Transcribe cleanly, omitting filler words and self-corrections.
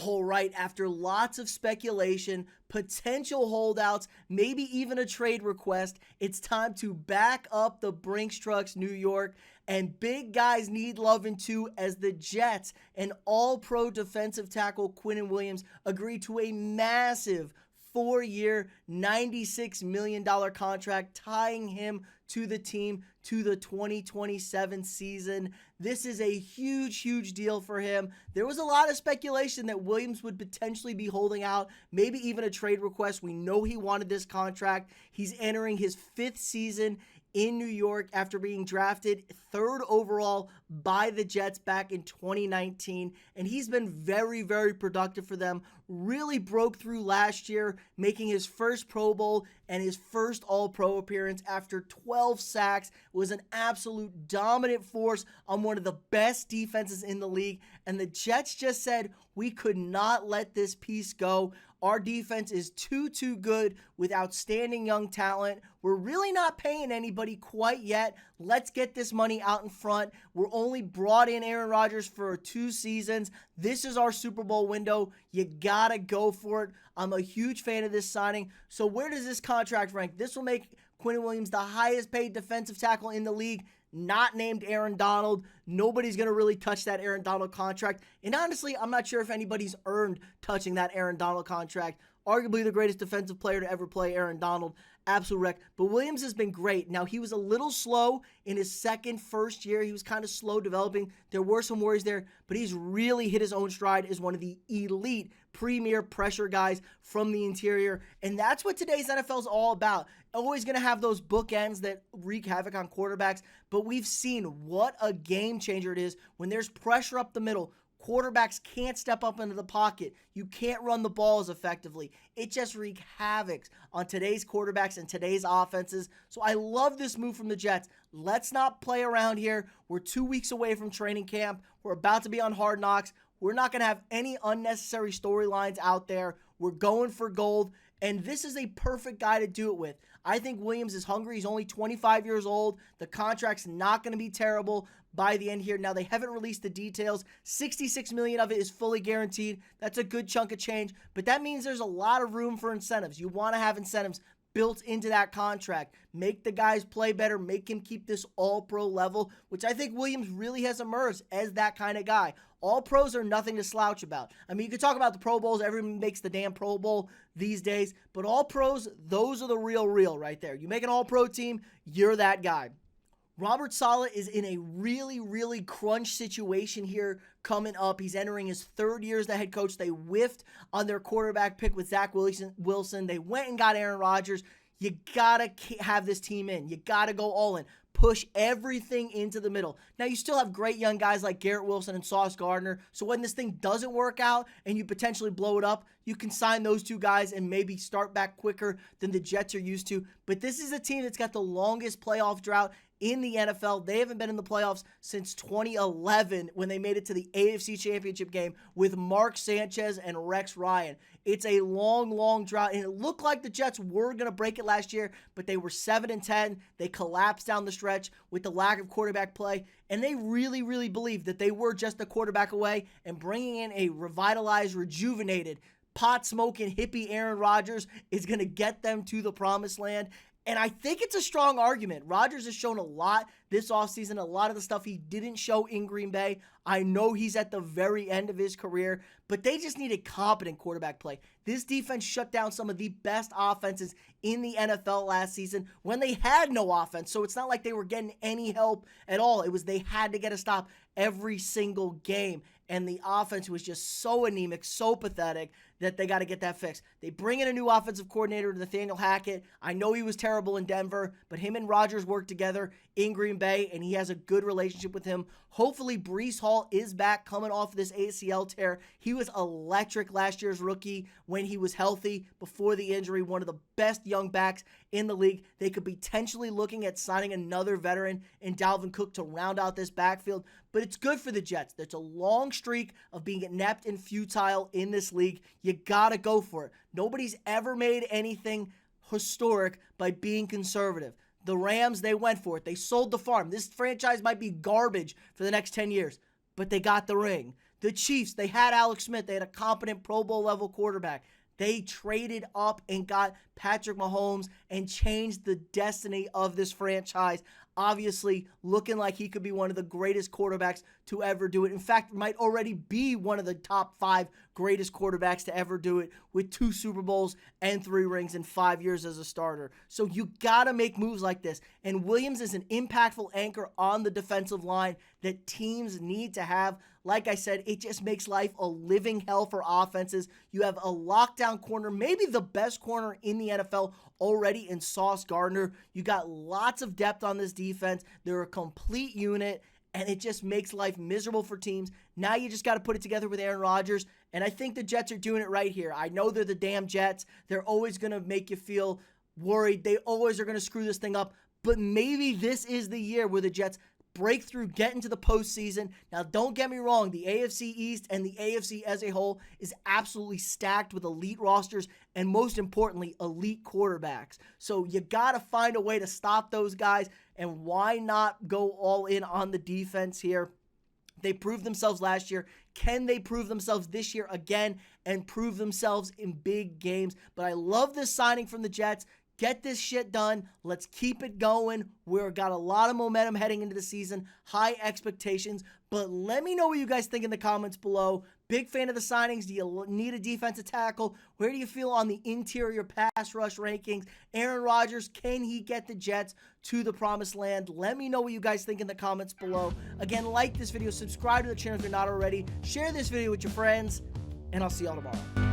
All right, after lots of speculation, potential holdouts, maybe even a trade request, it's time to back up the Brinks trucks, New York. And big guys need loving too, as the Jets and all-pro defensive tackle Quinnen Williams agreed to a massive 4-year, $96 million contract, tying him to the team to the 2027 season. This is a huge, huge deal for him. There was a lot of speculation that Williams would potentially be holding out, maybe even a trade request. We know he wanted this contract. He's entering his 5th season in New York after being drafted 3rd overall by the Jets back in 2019. And he's been very, very productive for them. Really broke through last year, making his first Pro Bowl and his first All-Pro appearance after 12 sacks. Was an absolute dominant force on one of the best defenses in the league. And the Jets just said, we could not let this piece go. Our defense is too good with outstanding young talent. We're really not paying anybody quite yet. Let's get this money out in front. We're only brought in Aaron Rodgers for 2 seasons. This is our Super Bowl window. You gotta go for it. I'm a huge fan of this signing. So where does this contract rank? This will make Quinnen Williams the highest paid defensive tackle in the league, not named Aaron Donald. Nobody's going to really touch that Aaron Donald contract. And honestly, I'm not sure if anybody's earned touching that Aaron Donald contract. Arguably the greatest defensive player to ever play, Aaron Donald. Absolute wreck. But Williams has been great. Now, he was a little slow in his first year. He was kind of slow developing. There were some worries there, but he's really hit his own stride as one of the elite premier pressure guys from the interior. And that's what today's NFL is all about. Always going to have those bookends that wreak havoc on quarterbacks, but we've seen what a game changer it is when there's pressure up the middle. Quarterbacks can't step up into the pocket. You can't run the ball as effectively. It just wreaks havoc on today's quarterbacks and today's offenses. So I love this move from the Jets. Let's not play around here. We're 2 weeks away from training camp. We're about to be on Hard Knocks. We're not going to have any unnecessary storylines out there. We're going for gold, and this is a perfect guy to do it with. I think Williams is hungry. He's only 25 years old. The contract's not going to be terrible by the end here. Now, they haven't released the details. $66 million of it is fully guaranteed. That's a good chunk of change, but that means there's a lot of room for incentives. You want to have incentives built into that contract. Make the guys play better. Make him keep this all-pro level, which I think Williams really has emerged as that kind of guy. All pros are nothing to slouch about. I mean, you could talk about the Pro Bowls. Everyone makes the damn Pro Bowl these days. But all pros, those are the real right there. You make an all-pro team, you're that guy. Robert Saleh is in a really crunch situation here coming up. He's entering his 3rd year as the head coach. They whiffed on their quarterback pick with Zach Wilson. They went and got Aaron Rodgers. You got to have this team in. You got to go all in. Push everything into the middle. Now, you still have great young guys like Garrett Wilson and Sauce Gardner. So when this thing doesn't work out and you potentially blow it up, you can sign those 2 guys and maybe start back quicker than the Jets are used to. But this is a team that's got the longest playoff drought in the NFL. They haven't been in the playoffs since 2011 when they made it to the AFC Championship game with Mark Sanchez and Rex Ryan. It's a long drought, and it looked like the Jets were going to break it last year, but they were 7-10. They collapsed down the stretch with the lack of quarterback play, and they really believed that they were just a quarterback away, and bringing in a revitalized, rejuvenated, pot-smoking hippie Aaron Rodgers is going to get them to the promised land. And I think it's a strong argument. Rodgers has shown a lot this offseason, a lot of the stuff he didn't show in Green Bay. I know he's at the very end of his career, but they just needed competent quarterback play. This defense shut down some of the best offenses in the NFL last season when they had no offense. So it's not like they were getting any help at all. It was they had to get a stop every single game. And the offense was just so anemic, so pathetic that they got to get that fixed. They bring in a new offensive coordinator, Nathaniel Hackett. I know he was terrible in Denver, but him and Rodgers work together in Green Bay, and he has a good relationship with him. Hopefully, Breece Hall is back coming off this ACL tear. He was electric last year's rookie when he was healthy before the injury. One of the best young backs in the league. They could be potentially looking at signing another veteran in Dalvin Cook to round out this backfield, but it's good for the Jets. There's a long streak of being inept and futile in this league. You gotta go for it. Nobody's ever made anything historic by being conservative. The Rams, they went for it. They sold the farm. This franchise might be garbage for the next 10 years, but they got the ring. The Chiefs, they had Alex Smith. They had a competent Pro Bowl level quarterback. They traded up and got Patrick Mahomes and changed the destiny of this franchise. Obviously, looking like he could be one of the greatest quarterbacks to ever do it. In fact, might already be one of the top 5 greatest quarterbacks to ever do it, with 2 Super Bowls and 3 rings in 5 years as a starter. So you gotta make moves like this. And Williams is an impactful anchor on the defensive line that teams need to have. Like I said, it just makes life a living hell for offenses. You have a lockdown corner, maybe the best corner in the NFL already in Sauce Gardner. You got lots of depth on this defense. They're a complete unit, and it just makes life miserable for teams. Now you just got to put it together with Aaron Rodgers, and I think the Jets are doing it right here. I know they're the damn Jets. They're always going to make you feel worried. They always are going to screw this thing up, but maybe this is the year where the Jets breakthrough, get into the postseason. Now, don't get me wrong, the AFC East and the AFC as a whole is absolutely stacked with elite rosters and, most importantly, elite quarterbacks. So you got to find a way to stop those guys, and why not go all in on the defense here? They proved themselves last year. Can they prove themselves this year again and prove themselves in big games? But I love this signing from the Jets. Get this shit done. Let's keep it going. We've got a lot of momentum heading into the season. High expectations. But let me know what you guys think in the comments below. Big fan of the signings. Do you need a defensive tackle? Where do you feel on the interior pass rush rankings? Aaron Rodgers, can he get the Jets to the promised land? Let me know what you guys think in the comments below. Again, like this video. Subscribe to the channel if you're not already. Share this video with your friends. And I'll see y'all tomorrow.